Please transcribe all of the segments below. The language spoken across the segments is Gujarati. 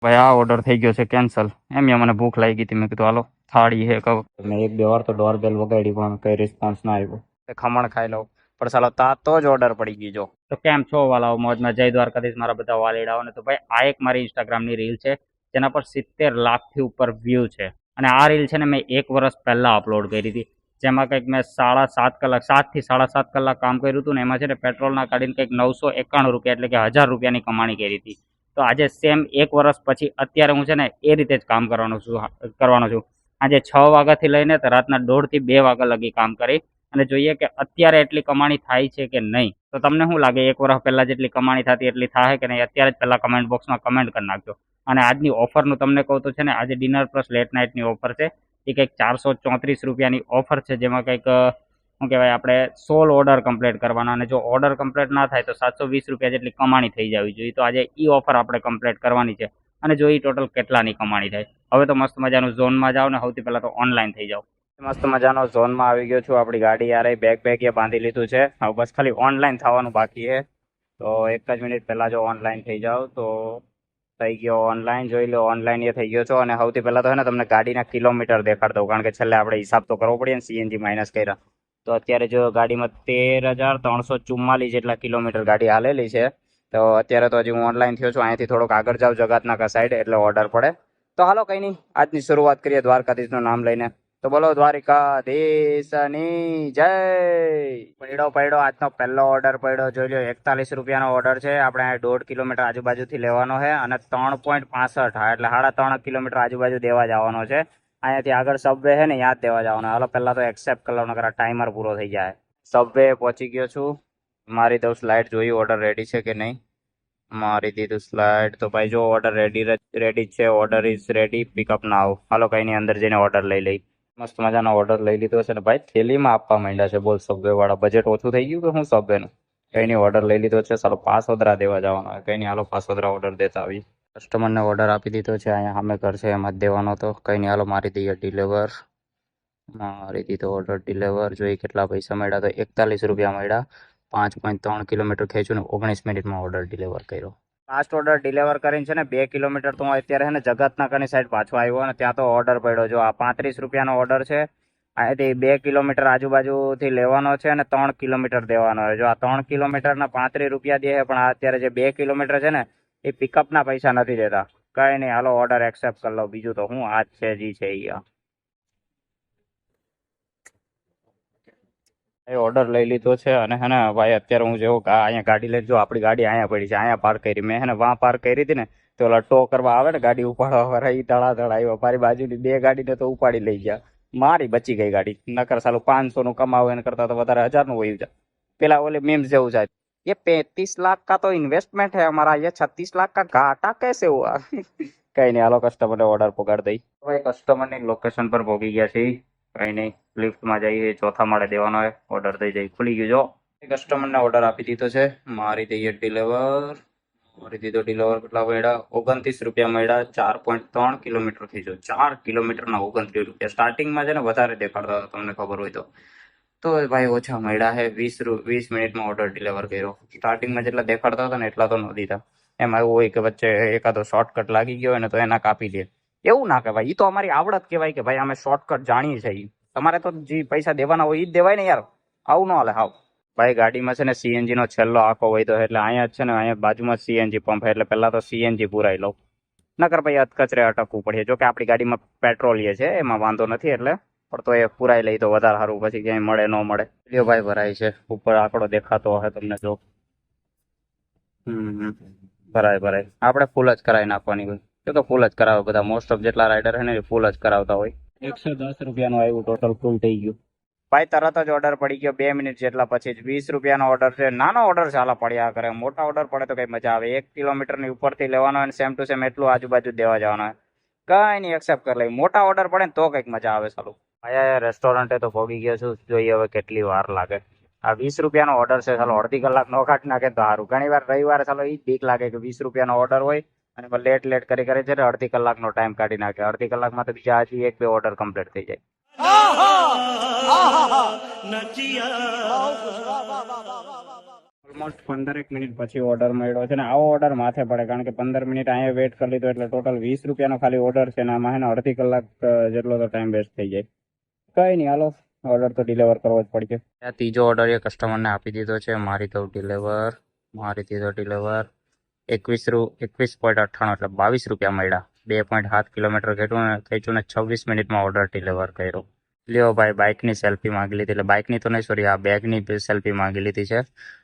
ભાઈ આ ઓર્ડર થઈ ગયો છે કેન્સલ. એમ મને ભૂખ લાગી હતી, મેં કીધું હાલો થાળી હે કહું. મેં એક બે વાર તો ડોરબેલ વગાડી પણ કઈ રિસ્પોન્સ ના આવ્યો. ખમણ ખાઈ લઉં પણ સાલો તાતો જ ઓર્ડર પડી ગઈ. જો તો કેમ છો વાલાઓ, મોજમાં જય દ્વારકાધીશ મારા બધા વાલીડાઓ ને. તો ભાઈ આ એક મારી ઇન્સ્ટાગ્રામની રીલ છે જેના પર 70 લાખથી ઉપર વ્યૂ છે. અને આ રીલ છે ને મેં 1 વર્ષ પહેલા અપલોડ કરી હતી, જેમાં કંઈક મેં 7.5 કલાક 7 થી 7.5 કલાક કામ કર્યું હતું ને એમાં છે ને પેટ્રોલના કાઢીને કંઈક 991 રૂપિયા એટલે કે 1000 રૂપિયાની કમાણી કરી હતી. તો આજે સેમ 1 વર્ષ પછી અત્યારે હું છે ને એ રીતે જ કામ કરવાનો છું. આજે 6 વાગ્યાથી લઈને તો રાતના 1:30 થી 2 વાગ્યા લગી કામ કરી અને જોઈએ કે અત્યારે એટલી કમાણી થાય છે કે નહીં. તો તમને શું લાગે 1 વર્ષ પહેલા જેટલી કમાણી થતી એટલી થાય કે નહીં? અત્યારે જ પહેલા કમેન્ટ બોક્સમાં કમેન્ટ કરી નાખજો. અને આજની ઓફરનું તમને કહું તો છે ને, આજે ડિનર પ્લસ લેટ નાઇટની ઓફર છે. એ કંઈક 434 રૂપિયાની ઓફર છે, જેમાં કંઈક શું કહેવાય, આપણે 16 ઓર્ડર કમ્પ્લીટ કરવાના અને જો ઓર્ડર કમ્પ્લીટ ના થાય તો 720 રૂપિયા જેટલી કમાણી થઈ જવી જોઈએ. તો આજે ઈ ઓફર આપણે કમ્પ્લીટ કરવાની છે અને જો ઈ ટોટલ કેટલાની કમાણી થાય. હવે તો મસ્ત મજાનું ઝોનમાં જાઓ ને સૌથી પહેલા તો ઓનલાઈન થઈ જાઓ. મસ્ત મજાનો ઝોનમાં આવી ગયો છું. આપણી ગાડી યાર બેગ એ બાંધી લીધું છે. હવે બસ ખાલી ઓનલાઈન થવાનું બાકી છે. તો એક જ મિનિટ પહેલા જો ઓનલાઈન થઈ જાવ તો થઈ ગયો ઓનલાઈન. જોઈ લો ઓનલાઈન એ થઈ ગયો છો. અને સૌથી પહેલા તો છે ને તમને ગાડીના કિલોમીટર દેખાડ દઉં, કારણ કે છેલ્લે આપણે હિસાબ તો કરવો પડે ને, સીએનજી માઇનસ કર્યા. તો અત્યારે જો ગાડીમાં 13,344 જેટલા કિલોમીટર ગાડી હાલેલી છે. તો અત્યારે તો હજી હું ઓનલાઈન થયો છું. અહીંયાથી થોડોક આગળ જાઉં જગાતનાકા સાઈડ એટલે ઓર્ડર પડે. તો હાલો કંઈ નહીં, આજની શરૂઆત કરીએ દ્વારકાધીશનું નામ લઈને. તો બોલો દ્વારિકાધીશની જય. પડ્યો આજનો પહેલો ઓર્ડર પડ્યો. જોઈ લો 41 રૂપિયાનો ઓર્ડર છે. આપણે 1.5 કિલોમીટર આજુબાજુથી લેવાનો છે અને 3.65 હા એટલે 3.5 કિલોમીટર આજુબાજુ દેવા જવાનો છે. અહીંયાથી આગળ સબવે છે ને, યાદ દેવા જવાનો. હાલો પહેલા તો એક્સેપ્ટ કરી લો, નકર ટાઈમર પૂરો થઈ જાય. સબવે પહોંચી ગયો છું. મારી તો સ્લાઇડ જોઈ ઓર્ડર રેડી છે કે નહીં. મારી દીધું સ્લાઇડ. તો ભાઈ જો ઓર્ડર રેડી છે. ઓર્ડર ઇઝ રેડી, પિકઅપ ના આવ. હાલો કંઈ નહીં, અંદર જઈને ઓર્ડર લઈ લઈ. મસ્ત મજાનો ઓર્ડર લઈ લીધો છે ને ભાઈ, થેલીમાં આપવા માંડ્યા છે. બોલ સબવે વાળા, બજેટ ઓછું થઈ ગયું કે હું સબવેનું? કંઈ નહીં, ઓર્ડર લઈ લીધો છે. સારો પાસોદરા દેવા જવાનો. કંઈ નહીં, હાલો પાસોદરા ઓર્ડર દેતા આવી. કસ્ટમરને ઓર્ડર આપી દીધો છે. અહીંયા સામે ઘર છે, એમાં જ દેવાનો. તો કંઈ નહીં, હાલો મારી દઈએ ડિલિવર. મારી દીધો ઓર્ડર ડિલિવર. જોઈ કેટલા પૈસા મળ્યા, તો 41 રૂપિયા મળ્યા. 5.3 કિલોમીટર ખેંચ્યું ને 19 મિનિટમાં ઓર્ડર ડિલિવર કર્યો. લાસ્ટ ઓર્ડર ડિલિવર કરીને છે ને 2 કિલોમીટર તો હું અત્યારે છે ને જગતનાકાની સાઈડ પાછો આવ્યો અને ત્યાં તો ઓર્ડર પડ્યો. જો આ 35 રૂપિયાનો ઓર્ડર છે. અહીંથી 2 કિલોમીટર આજુબાજુથી લેવાનો છે અને 3 કિલોમીટર દેવાનો છે. જો આ 3 કિલોમીટરના 35 રૂપિયા દે છે, પણ અત્યારે જે 2 કિલોમીટર છે ને એ પિકઅપના પૈસા નથી દેતા. કંઈ નહીં, હાલો ઓર્ડર એક્સેપ્ટ કરી લો. બીજું તો હું આ જ છે જી છે એ ઓર્ડર લઈ લીધો છે. અને હે ને ભાઈ અત્યારે હું જેવો અહીંયા ગાડી લઈ, જો આપણી ગાડી અહીંયા પડી છે, અહીંયા પાર્ક કરી. મેં હે ને વાં પાર્ક કરી હતી ને, તો ઓલા ટો કરવા આવે ને ગાડી ઉપાડવા વાળા, એ ધડાધડ આવ્યો. મારી બાજુની 2 ગાડીને તો ઉપાડી લઈ ગયા. મારી બચી ગઈ ગાડી. નકર સાલું 500 નું કમાવે એને કરતા તો વધારે 1000 નું હોય જાય. પેલા ઓલે મીમ્સ જેવું છે, ये 35 लाख का तो इन्वेस्टमेंट है हमारा, ये 36 लाख का घाटा कैसे हुआ? कहीं नहीं, हालो कस्टमर ने ऑर्डर पकड़ दई. भाई कस्टमर ની લોકેશન પર પહોંચી ગયા છે. કઈ નહીં, લિફ્ટમાં જઈએ, ચોથા માળે દેવાનો હોય. ઓર્ડર થઈ જાય, ખુલી ગયો. જો કસ્ટમરને ઓર્ડર આપી દીધો છે. મારી દઈએ ડિલિવર. મારી દીધો ડિલિવર. કેટલા મળ્યા? 29 રૂપિયા મળ્યા. 4.3 કિલોમીટર થઈ જો. 4 કિલોમીટરના 29 રૂપિયા. સ્ટાર્ટિંગમાં છે ને વધારે દેખાડતા હતા, તમને ખબર હોય તો ભાઈ ઓછા મળ્યા છે. 20 મિનિટમાં ઓર્ડર ડિલિવર કર્યો. સ્ટાર્ટિંગમાં જેટલા દેખાડતા હતા ને એટલા તો ન દીધા. એમાં એવું હોય કે વચ્ચે એકાદો શોર્ટકટ લાગી ગયો હોય ને તો એના કાપી દે. એવું ના કહેવાય, એ તો અમારી આવડત કહેવાય કે ભાઈ અમે શોર્ટકટ જાણીએ છીએ. તમારે તો જે પૈસા દેવાના હોય એ જ દેવાય ને યાર. આવું ન હાલે હાવ. ભાઈ ગાડીમાં છે ને સીએનજી નો છેલ્લો આંખો હોય તો એટલે અહીંયા જ છે ને, અહીંયા બાજુમાં સીએનજી પંપ. એટલે પહેલા તો સીએનજી પુરાઈ લઉં, નકર ભાઈ અધકચરે અટકવું પડે. જો કે આપણી ગાડીમાં પેટ્રોલિયે છે, એમાં વાંધો નથી. એટલે પણ તો એ પુરાઈ લઈ તો વધારે સારું, પછી ક્યાંય મળે ન મળે. લ્યો ભાઈ ભરાય છે. ઉપર આંકડો દેખાતો હશે તમને, જો ભરાય. આપણે ફૂલ જ કરાવી નાખવાની હોય. એ તો ફૂલ જ કરાવે બધા. મોસ્ટ ઓફ જેટલા રાઇડર છે ને એ ફૂલ જ કરાવતા હોય. 110 રૂપિયાનું આવ્યું, ટોટલ ફૂલ થઈ ગયું. ભાઈ તરત જ ઓર્ડર પડી ગયો 2 મિનિટ જેટલા પછી જ. 20 રૂપિયાનો ઓર્ડર છે. નાનો ઓર્ડર છે, હાલા પડ્યા કરે. મોટા ઓર્ડર પડે તો કઈ મજા આવે. 1 કિલોમીટરની ઉપરથી લેવાનો અને સેમ ટુ સેમ એટલું આજુબાજુ દેવા જવાનો હોય. કઈ નહીં, એક્સેપ્ટ કરી લઈ. મોટા ઓર્ડર પડે ને તો કઈક મજા આવે. સાલું ભાઈ રેસ્ટોરન્ટે તો પહોંચી ગયો છું. જોઈએ હવે કેટલી વાર લાગે. આ 20 રૂપિયાનો ઓર્ડર છે. ચાલો અડધી કલાક નો કાઢી નાખે તો સારું. ઘણી વાર રવિવારે ચાલો એ જ બીક લાગે કે 20 રૂપિયાનો ઓર્ડર હોય અને લેટ કરી છે ને અડધી કલાકનો ટાઈમ કાઢી નાખે. અડધી કલાકમાં તો બીજા હજી 1-2 ઓર્ડર કમ્પ્લીટ થઈ જાય. ઓલમોસ્ટ 15 મિનિટ પછી ઓર્ડર મળ્યો છે ને આવો ઓર્ડર માથે પડે કારણ કે 15 મિનિટ અહીંયા વેટ કરી લીધો એટલે ટોટલ 20 રૂપિયાનો ખાલી ઓર્ડર છે ને આમાં અડધી કલાક જેટલો તો ટાઈમ વેસ્ટ થઈ જાય. કઈ નહીં, હાલો ઓર્ડર તો ડિલિવર કરવો જ પડશે. આ ત્રીજો ઓર્ડર એ કસ્ટમરને આપી દીધો છે. મારી દીધો ડિલિવર 21.98 એટલે 22 રૂપિયા મળ્યા. 2.7 કિલોમીટર ખેંચ્યું ને 26 મિનિટમાં ઓર્ડર ડિલિવર કર્યો. લ્યો ભાઈ, બાઇકની સેલ્ફી માંગી લીધી, એટલે બાઇકની તો નહીં, સોરી, આ બેગની સેલ્ફી માંગી લીધી છે.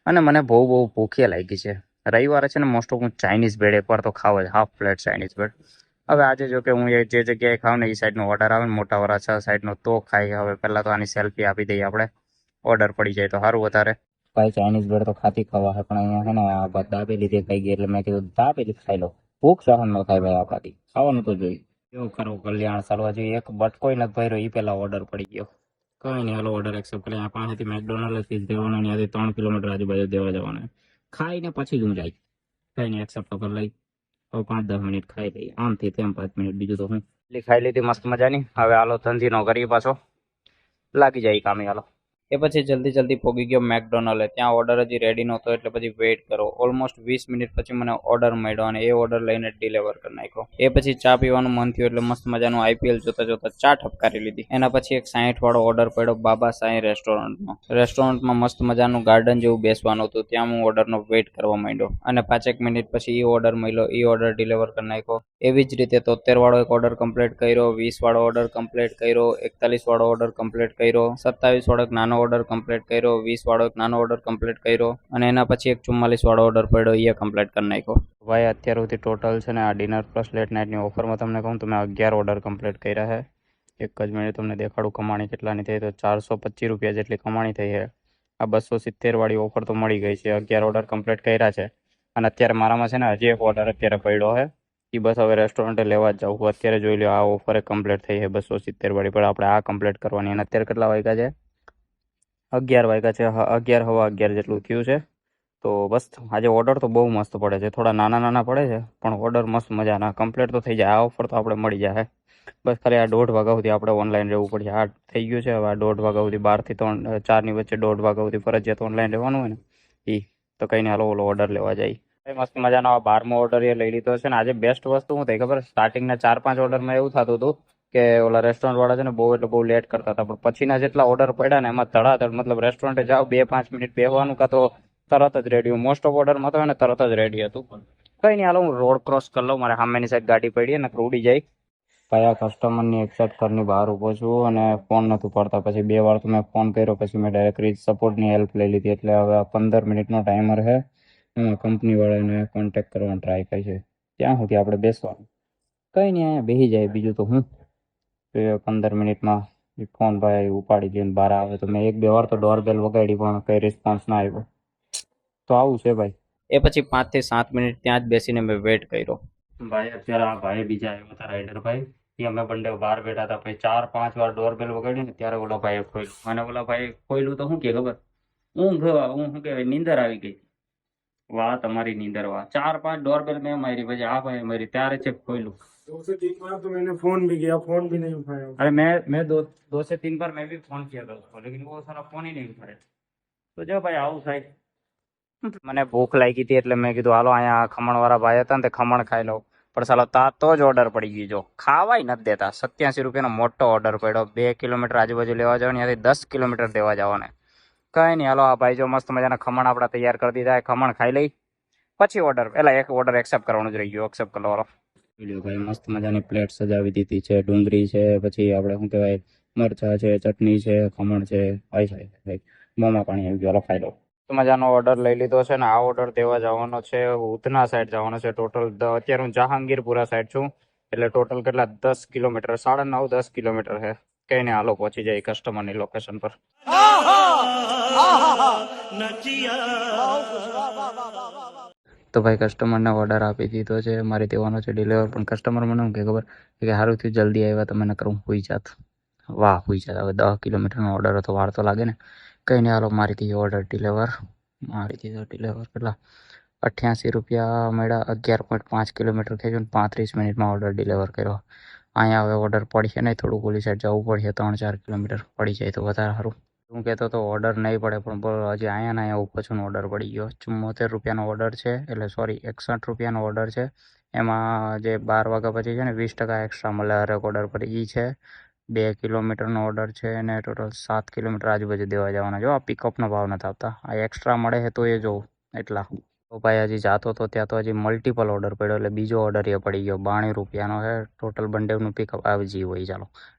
અને મને બહુ ભૂખી લાગી છે. રવિવારે છે ને મોસ્ટ ઓફ હું ચાઇનીઝ બેડ એકવાર તો ખાવ જ, હાફ પ્લેટ ચાઇનીઝ બેડ. હવે આજે જો કે હું જે જગ્યાએ ખાઉં ને એ સાઈડનો ઓર્ડર આવે ને મોટા વરાછા સાઈડનો તો ખાઈ. હવે પહેલાં તો આની સેલ્ફી આપી દઈએ આપણે, ઓર્ડર પડી જાય તો સારું. વધારે ભાઈ ચાઇનીઝ બેડ તો ખાતી ખાવા છે પણ અહીંયા છે ને આ દાબેલી ખાઈ ગઈ એટલે મેં કીધું દાબેલી ખાઈ લો. ભૂખ સહન ન થાય ભાઈ આપણાથી, ખાવાનું તો જોઈએ. એવું કરો કલ્યાણ ચાલવા જોઈએ. એક બટકોઈ નથી ભર્યો એ પહેલા ઓર્ડર પડી ગયો. કઈ નહીં, હાલો ઓર્ડર એક્સેપ્ટ કરી. આ પાસેથી મેકડોનાલ્ડથી દેવાના, ત્યાંથી 3 કિલોમીટર આજુબાજુ દેવા જવાના. ખાઈને પછી જ હું જાય. કઈ નહીં, એક્સેપ્ટ તો કરી લઈ. હવે 5-10 મિનિટ ખાઈ લઈએ, આમથી તેમ 5 મિનિટ, બીજું તો હું ખાઈ લીધી મસ્ત મજાની. હવે હાલો ધંધીનો કરીએ, પાછો લાગી જાય કામે. હાલો એ પછી જલ્દી પોગી ગયો મેકડોનાલ્ડ. ત્યાં ઓર્ડર હજી રેડી નહોતો એટલે પછી વેઇટ કરો. ઓલમોસ્ટ 20 મિનિટ પછી મને ઓર્ડર મળ્યો અને એ ઓર્ડર લઈને ડિલિવર કરી નાખ્યો. એ પછી ચા પીવાનું મન થયું એટલે મસ્ત મજાનું IPL જોતા ચા ઠપકારી લીધી. એના પછી એક 60 વાળો ઓર્ડર પડ્યો બાબા સાઈ રેસ્ટોરન્ટનો. રેસ્ટોરન્ટમાં મસ્ત મજાનું ગાર્ડન જેવું બેસવાનું હતું. ત્યાં હું ઓર્ડરનો વેઇટ કરવા માંડ્યો અને 5 મિનિટ પછી એ ઓર્ડર મળ્યો. એ ઓર્ડર ડિલિવર કરી નાખ્યો. એવી જ રીતે 73 વાળો એક ઓર્ડર કમ્પ્લીટ કર્યો, 20 વાળો ઓર્ડર કમ્પ્લીટ કર્યો, 41 વાળો ઓર્ડર કમ્પ્લીટ કર્યો, 27 વાળો એક નાનો ઓર્ડર કમ્પ્લીટ કર્યો, 20 વાળો એક નાનો ઓર્ડર કમ્પ્લીટ કર્યો અને એના પછી એક 44 વાળો ઓર્ડર પડ્યો, એ કમ્પ્લીટ કરી નાખ્યો. ભાઈ અત્યાર સુધી ટોટલ છે ને આ ડિનર પ્લસ લેટ નાઇટની ઓફરમાં તમને કહું તો મેં 11 ઓર્ડર કમ્પ્લીટ કર્યા છે. એક જ મિનિટ તમને દેખાડું કમાણી કેટલાની થઈ. તો 425 રૂપિયા જેટલી કમાણી થઈ છે. આ 270 વાળી ઓફર તો મળી ગઈ છે. 11 ઓર્ડર કમ્પ્લીટ કર્યા છે અને અત્યારે મારામાં છે ને હજી એક ઓર્ડર અત્યારે પડ્યો છે. એ બસ હવે રેસ્ટોરન્ટે લેવા જ જાઉં. અત્યારે જોઈ લો આ ઓફરે કમ્પ્લીટ થઈ છે 270 વાળી, પણ આપણે આ કમ્પ્લીટ કરવાની. અને અત્યારે કેટલા વાગ્યા છે? 11 વાગ્યા છે. 11 હવા 11 જેટલું થયું છે. તો બસ આજે ઓર્ડર તો બહુ મસ્ત પડે છે. થોડા નાના પડે છે પણ ઓર્ડર મસ્ત મજાના કમ્પ્લીટ તો થઈ જાય. આ ઓફર તો આપણે મળી જાય. બસ ખાલી આ 1:30 વાગ્યા સુધી આપણે ઓનલાઈન રહેવું પડશે. આ થઈ ગયું છે. હવે આ 1:30 વાગ્યા સુધી 12 થી 4 ની વચ્ચે 1:30 વાગ્યા સુધી ફરજિયાત ઓનલાઈન રહેવાનું હોય ને એ તો કંઈ નહીં, હાલો ઓલો ઓર્ડર લેવા જાય. મસ્ત મજાનો આ 12મો ઓર્ડર એ લઈ લીધો છે ને આજે બેસ્ટ વસ્તુ શું થઈ ખબર? સ્ટાર્ટિંગના 4-5 ઓર્ડરમાં એવું થતું હતું કે ઓલા રેસ્ટોરન્ટ વાળા છે ને બહુ લેટ કરતા હતા, પણ પછીના જેટલા ઓર્ડર પડ્યા ને એમાં ધડાધડ, મતલબ રેસ્ટોરન્ટે જાઓ 2-5 મિનિટ બેસવાનું કાં તો તરત જ રેડી. મોસ્ટ ઓફ ઓર્ડરમાં તો ને તરત જ રેડી હતું. કઈ નહીં, હાલો હું રોડ ક્રોસ કરી લઉં. મારે સામેની સાઈડ ગાડી પડી ને ઉડી જાય. ભાઈ આ કસ્ટમરની એક્સેપ્ટ ઘરની બહાર ઊભો છું અને ફોન નથી પડતા. પછી 2 વાર તો મેં ફોન કર્યો, પછી મેં ડાયરેક્ટ રીચ સપોર્ટની હેલ્પ લઈ લીધી. એટલે હવે 15 મિનિટનો ટાઈમર છે. કંપનીવાળાને કોન્ટેક્ટ કરવાનો ટ્રાય કરી છે. ત્યાં સુધી આપણે બેસવાનું. કંઈ નહીં, અહીંયા બેસી જાય, બીજું તો હું 15 મિનિટમાં ફોન ભાઈ ઉપાડી દઈને બહાર આવે. તો મેં 1-2 વાર તો ડોરબેલ વગાડી પણ કંઈ રિસ્પોન્સ ના આવ્યો. તો આવું છે ભાઈ. એ પછી 5 થી 7 મિનિટ ત્યાં જ બેસીને મેં વેઇટ કર્યો. ભાઈ અત્યારે આ ભાઈ બીજા આવ્યા હતા રાઇડર ભાઈ. એ અમે બંને બહાર બેઠા હતા. પછી 4-5 વાર ડોરબેલ વગાડી ને ત્યારે ઓલા ભાઈએ ખોલ્યું. અને ઓલા ભાઈ ખોલ્યું તો શું કે ખબર? શું કહેવાય, નીંદર આવી ગઈ. વાહ તમારી નીંદર, વાહ. 4-5 ડોરબેલ મેં મારી, પછી આ ભાઈ મારી, ત્યારે છે ખોલ્યું. 2 से 3 बार तो मैंने फोन भी किया, फोन भी नहीं उठाया. अरे मैं 2 से 3 बार मैं भी फोन किया था उसको, लेकिन वो सारा फोन ही नहीं उठाया. તો જો ભાઈ આવું થાય. મને ભૂખ લાગી હતી એટલે મેં કીધું હાલો અહીંયા ખમણ વાળા ભાઈ હતા ને તે ખમણ ખાઈ લઉં. પણ સાલો તો જ ઓર્ડર પડી ગયો. જો ખાવાય નથી દેતા. 87 રૂપિયાનો મોટો ઓર્ડર પડ્યો. 2 કિલોમીટર આજુબાજુ લેવા જવાનું, ત્યાંથી 10 કિલોમીટર દેવા જવાને. કઈ નહીં, હાલો આ ભાઈ જો મસ્ત મજાના ખમણ આપણા તૈયાર કરી દીધા. ખમણ ખાઈ લઈ પછી ઓર્ડર, એક ઓર્ડર એક્સેપ્ટ કરવાનું જ રહી ગયું. એક્સેપ્ટ કરવાનો ભાઈ. મસ્ત મજાની પ્લેટ સજાવી દીધી છે. ડુંગળી છે, પછી આપણે શું કહેવાય, મરચા છે, ચટણી છે, ખમણ છે. ભાઈ મોંમાં પાણી આવી ગયું. ખાઈ લો. મજાનો ઓર્ડર લઈ લીધો છે ને આ ઓર્ડર દેવા જવાનો છે. ઉધના સાઈડ જવાનો છે. ટોટલ અત્યારે હું જહાંગીરપુરા સાઈડ છું. એટલે ટોટલ કેટલા 10 કિલોમીટર, 9.5-10 કિલોમીટર છે. કઈ ને હાલો પહોંચી જાય કસ્ટમરની લોકેશન પર. તો ભાઈ કસ્ટમરને ઓર્ડર આપી દીધો છે. મારે દેવાનો છે ડિલિવર. પણ કસ્ટમર મને શું કે ખબર કે સારું થયું જલ્દી આવ્યા, તો મને કરું હોઈ જાત. વાહ હોઈ જાત. હવે 10 કિલોમીટરનો ઓર્ડર હતો, વાર તો લાગે ને. કંઈ નહીં, હાલો મારી દીધો ઓર્ડર ડિલિવર. કેટલા 88 રૂપિયા મળ્યા. 11.5 કિલોમીટર ખેંચ્યું ને 35 મિનિટમાં ઓર્ડર ડિલિવર કર્યો. અહીંયા હવે ઓર્ડર પડશે નહીં, થોડુંક ઓલી સાઈડ જવું પડશે. 3-4 કિલોમીટર પડી જાય તો વધારે સારું. હું કહેતો તો ઓર્ડર નહીં પડે પણ બોલો હજી અહીંયા પછીનો ઓર્ડર પડી ગયો 74 રૂપિયાનો ઓર્ડર છે એટલે સોરી 61 રૂપિયાનો ઓર્ડર છે એમાં જે 12 વાગ્યા પછી છે ને 20% એક્સ્ટ્રા મળે હરેક ઓર્ડર પર એ છે 2 કિલોમીટરનો ઓર્ડર છે અને ટોટલ 7 કિલોમીટર આજુબાજુ દેવા જવાના જો આ પિકઅપનો ભાવ નથી આવતા આ એક્સ્ટ્રા મળે છે તો એ જોઉં એટલા તો ભાઈ હજી જાતો તો ત્યાં તો હજી મલ્ટિપલ ઓર્ડર પડ્યો એટલે બીજો ઓર્ડર એ પડી ગયો 92 રૂપિયાનો છે ટોટલ બંડેનું પિકઅપ આવી જ હોય ચાલો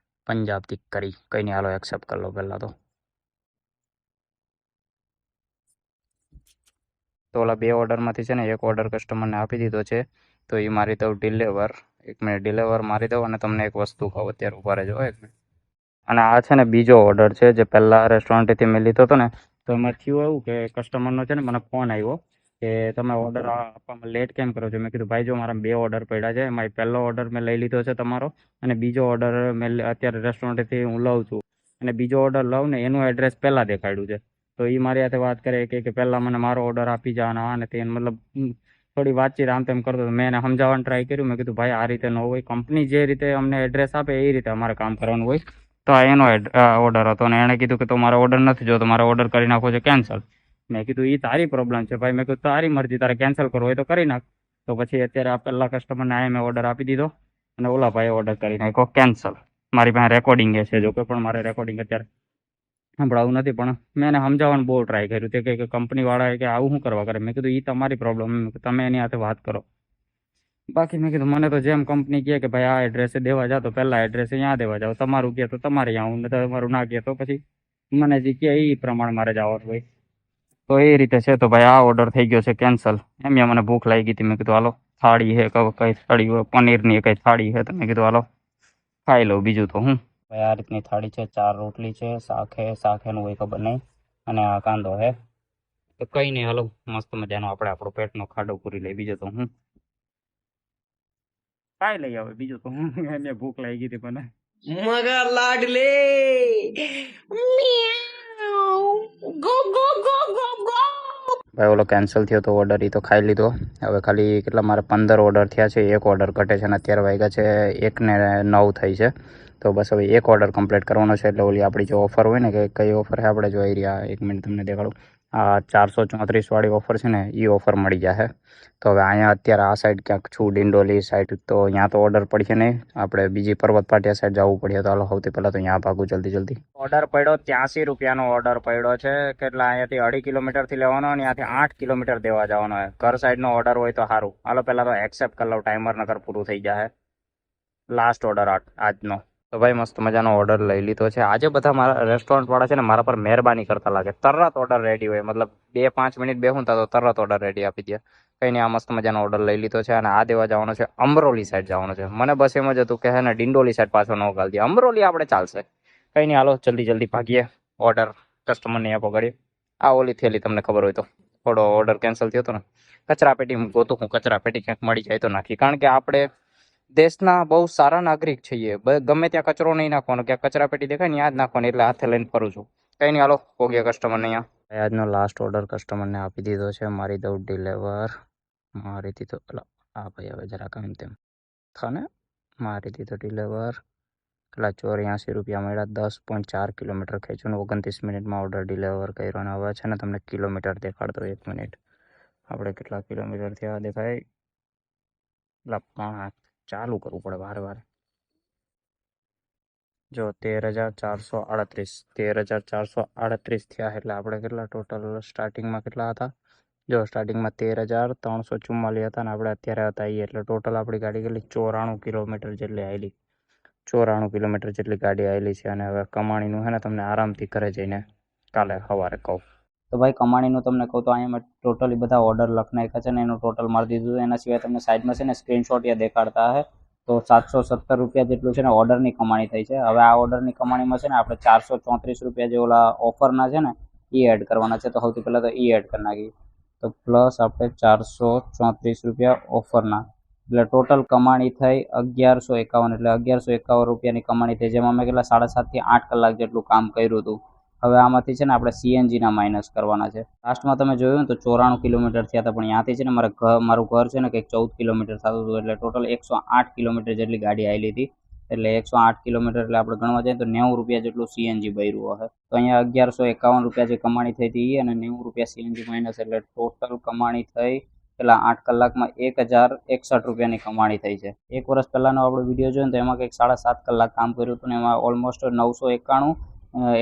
પંજાબથી કરી કંઈ નહીં હાલો એક્સેપ્ટ કરી લો પહેલાં તો ઓલા 2 ઓર્ડરમાંથી છે ને એક ઓર્ડર કસ્ટમરને આપી દીધો છે તો એ મારી દઉં ડિલેવર 1 મિનિટ ડિલેવર મારી દઉં અને તમને એક વસ્તુ કહું અત્યારે ઊભા રહેજો 1 મિનિટ અને આ છે ને બીજો ઓર્ડર છે જે પહેલાં રેસ્ટોરન્ટેથી મેં લીધો હતો ને તો એમાં થયું એવું કે કસ્ટમરનો છે ને મને ફોન આવ્યો કે તમે ઓર્ડર આપવામાં લેટ કેમ કરો છો મેં કીધું ભાઈ જો મારા 2 ઓર્ડર પડ્યા છે એમાં પહેલો ઓર્ડર મેં લઈ લીધો છે તમારો અને બીજો ઓર્ડર મેં અત્યારે રેસ્ટોરન્ટેથી હું લઉં છું અને બીજો ઓર્ડર લઉં ને એનું એડ્રેસ પહેલાં દેખાડ્યું છે તો એ મારી સાથે વાત કરે કે પહેલાં મને મારો ઓર્ડર આપી જવાના અને તે મતલબ થોડી વાતચીત આમ તેમ કરતો મેં એને સમજાવવાનું ટ્રાય કર્યું મેં કીધું ભાઈ આ રીતે ન હોય કંપની જે રીતે અમને એડ્રેસ આપે એ રીતે અમારે કામ કરવાનું હોય તો આ એનો ઓર્ડર હતો અને એણે કીધું કે તો મારો ઓર્ડર નથી જોતો મારો ઓર્ડર કરી નાખો છે કેન્સલ મેં કીધું એ તારી પ્રોબ્લેમ છે ભાઈ મેં કીધું તારી મરજી તારે કેન્સલ કરવો હોય તો કરી નાખ તો પછી અત્યારે આ પહેલાં કસ્ટમરને આ મેં ઓર્ડર આપી દીધો અને ઓલા ભાઈએ ઓર્ડર કરી નાખ્યો કેન્સલ મારી પાસે રેકોર્ડિંગ છે જો કે પણ મારે રેકોર્ડિંગ અત્યારે સંભળાવું નથી પણ મેં એને સમજાવવાનું બહુ ટ્રાય કર્યું તે કે કંપનીવાળાએ કે આવું શું કરવા કરે મેં કીધું એ તમારી પ્રોબ્લેમ તમે એની સાથે વાત કરો બાકી મેં કીધું મને તો જેમ કંપની કહે કે ભાઈ આ એડ્રેસે દેવા જાઓ તો પહેલાં એડ્રેસે ત્યાં દેવા જાઓ તમારું કહે તો તમારે ત્યાં આવું તમારું ના કહે તો પછી મને જે કહે એ પ્રમાણે મારે જવાનું હોય તો એ રીતે છે તો ભાઈ આ ઓર્ડર થઈ ગયો છે કેન્સલ એમ મને ભૂખ લાગી ગઈ હતી મેં કીધું હાલો થાળી છે કઈ થાળી હોય પનીરની કઈ થાળી છે તો મેં કીધું હાલો ખાઈ લઉં બીજું તો હું ભાઈ આ રીતની થાળી છે 4 રોટલી છે શાક એનું હોય ખબર નહીં અને આ કાંદો છે તો કંઈ નહીં હાલો મસ્ત મજાનો આપણે આપણો પેટનો ખાડો પૂરી લઈ બીજો તો હું ખાઈ લઈ આવે બીજું તો હું એને ભૂખ લાગી ગઈ હતી મને મગર લાડલે go go go go go ભાઈ ઓલો કેન્સલ થયો તો ઓર્ડર એ તો ખાઈ લીધો હવે ખાલી કેટલા મારે 15 ઓર્ડર થયા છે એક ઓર્ડર ઘટે છે અને અત્યારે વાગ્યા છે 1:09 થઈ છે તો બસ હવે એક ઓર્ડર કમ્પ્લીટ કરવાનો છે એટલે ઓલી આપણી જે ઓફર હોય ને કે કઈ ઓફર છે આપણે જોઈ રહ્યા 1 મિનિટ તમને દેખાડું આ 434 વાળી ઓફર છે ને એ ઓફર મળી જશે તો હવે અહીંયા અત્યારે આ સાઈડ ક્યાંક છું ડિંડોલી સાઈડ તો અહીંયા તો ઓર્ડર પડશે નહીં આપણે બીજી પર્વત પાટિયા સાઈડ જવું પડશે તો હાલો સૌથી પહેલાં તો અહીંયા ભાગું જલ્દી ઓર્ડર પડ્યો 83 રૂપિયાનો ઓર્ડર પડ્યો છે કેટલા અહીંયાથી 2.5 કિલોમીટરથી લેવાનો અને ત્યાંથી 8 કિલોમીટર દેવા જવાનો હોય ઘર સાઈડનો ઓર્ડર હોય તો સારું હાલો પહેલાં તો એક્સેપ્ટ કરી લઉં ટાઈમર નકર પૂરું થઈ જાય લાસ્ટ ઓર્ડર આજનો તો ભાઈ મસ્ત મજાનો ઓર્ડર લઈ લીધો છે આજે બધા મારા રેસ્ટોરન્ટવાળા છે ને મારા પર મહેરબાની કરતા લાગે તરત ઓર્ડર રેડી હોય મતલબ 2-5 મિનિટ બેહું તો તરત ઓર્ડર રેડી આપી દે કંઈ નહીં આ મસ્ત મજાનો ઓર્ડર લઈ લીધો છે અને આ દેવા જવાનો છે અમરોલી સાઈડ જવાનો છે મને બસ એમ જ હતું કે હે ને ડિંડોલી સાઈડ પાછો ન ગાલ દે અમરોલી આપણે ચાલશે કંઈ નહીં હાલો જલ્દી ભાગીએ ઓર્ડર કસ્ટમરને આપો ગાડી આ ઓલી થયેલી તમને ખબર હોય તો થોડો ઓર્ડર કેન્સલ થયો હતો ને કચરા પેટી ગોતું હું કચરા પેટી ક્યાંક મળી જાય તો નાખી કારણ કે આપણે દેશના બહુ સારા નાગરિક છીએ ગમે ત્યાં કચરો નહીં નાખવાનો ક્યાં કચરા પેટી દેખાય ને ત્યાં જ નાખવાની એટલે હાથે લઈને ફરું છું કંઈ નહીં હાલો પોગ્યા કસ્ટમરને અહીંયા આજનો લાસ્ટ ઓર્ડર કસ્ટમરને આપી દીધો છે મારી દઉં ડિલેવર મારી દીધો આ ભાઈ હવે જરાક એમ તેમ થાને મારી દીધો ડિલેવર કેટલા 84 રૂપિયા મળ્યા 10.4 કિલોમીટર ખેંચું 29 મિનિટમાં ઓર્ડર ડિલેવર કર્યો અને હવે છે ને તમને કિલોમીટર દેખાડતો 1 મિનિટ આપણે કેટલા કિલોમીટર થયા દેખાય એટલા ચાલુ કરવું પડે વારે જો 13,438 થયા એટલે આપણે કેટલા ટોટલ સ્ટાર્ટિંગમાં કેટલા હતા જો સ્ટાર્ટિંગમાં 13,344 હતા ને આપણે અત્યારે હતા એટલે ટોટલ આપણી ગાડી કેટલી 94 કિલોમીટર જેટલી આવેલી 94 કિલોમીટર જેટલી ગાડી આવેલી છે અને હવે કમાણીનું છે ને તમને આરામથી ઘરે જઈને કાલે સવારે કહું તો ભાઈ કમાણીનું તમને કહું તો અહીંયા ટોટલી બધા ઓર્ડર લખી નાખ્યા છે ને એનું ટોટલ મારી દીધું એના સિવાય તમને સાઈડમાં છે ને સ્ક્રીનશોટ યા દેખાડતા હે તો 717 રૂપિયા જેટલું છે ને ઓર્ડરની કમાણી થઈ છે હવે આ ઓર્ડરની કમાણીમાં છે ને આપણે 434 રૂપિયા જે ઓલા ઓફરના છે ને એ એડ કરવાના છે તો સૌથી પહેલાં તો એ એડ કરી નાખીએ તો પ્લસ આપણે 434 રૂપિયા ઓફરના એટલે ટોટલ કમાણી થઈ 1151 એટલે 1151 રૂપિયાની કમાણી થઈ જેમાં અમે કેટલા 7.5 થી 8 કલાક જેટલું કામ કર્યું હતું હવે આમાંથી છે ને આપણે સીએનજીના માઇનસ કરવાના છે લાસ્ટમાં તમે જોયું ને તો 94 કિલોમીટર થયા હતા પણ ત્યાંથી છે ને મારું ઘર છે ને કંઈક 14 કિલોમીટર થતું હતું એટલે ટોટલ 108 કિલોમીટર જેટલી ગાડી આવેલી હતી એટલે 108 કિલોમીટર એટલે આપણે ગણવા જઈએ તો 90 રૂપિયા જેટલું સીએનજી ભર્યું હશે. તો અહીંયા 1151 રૂપિયા જે કમાણી થઈ હતી અને 90 રૂપિયા સીએનજી માઇનસ એટલે ટોટલ કમાણી થઈ પેલા 8 કલાકમાં 1061 રૂપિયાની કમાણી થઈ છે. એક વર્ષ પહેલાનો આપણો વિડીયો જોયો ને તો એમાં કંઈક 7.5 કલાક કામ કર્યું હતું ને એમાં ઓલમોસ્ટ 991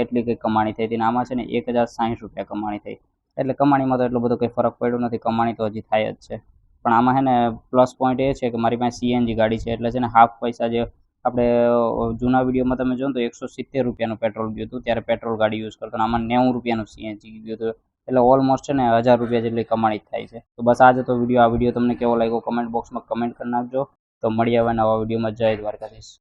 એટલી કંઈક કમાણી થઈ હતી. આમાં છે ને 1060 રૂપિયા કમાણી થઈ. એટલે કમાણીમાં તો એટલો બધો કંઈ ફરક પડ્યો નથી. કમાણી તો હજી થાય જ છે. પણ આમાં છે ને પ્લસ પોઈન્ટ એ છે કે મારી પાસે સીએનજી ગાડી છે એટલે છે ને હાફ પૈસા જે આપણે જૂના વિડીયોમાં તમે જો તો 170 રૂપિયાનું પેટ્રોલ ગયું હતું ત્યારે પેટ્રોલ ગાડી યુઝ કરતો, આમાં 90 રૂપિયાનું સીએનજી ગયું હતું. એટલે ઓલમોસ્ટ છે ને 1000 રૂપિયા જેટલી કમાણી થાય છે. તો બસ આજે તો વિડીયો તમને કેવો લાગ્યો કમેન્ટ બોક્સમાં કમેન્ટ કરી નાખજો. તો મળીએ હવે નવા વિડીયોમાં. જય દ્વારકાધીશ.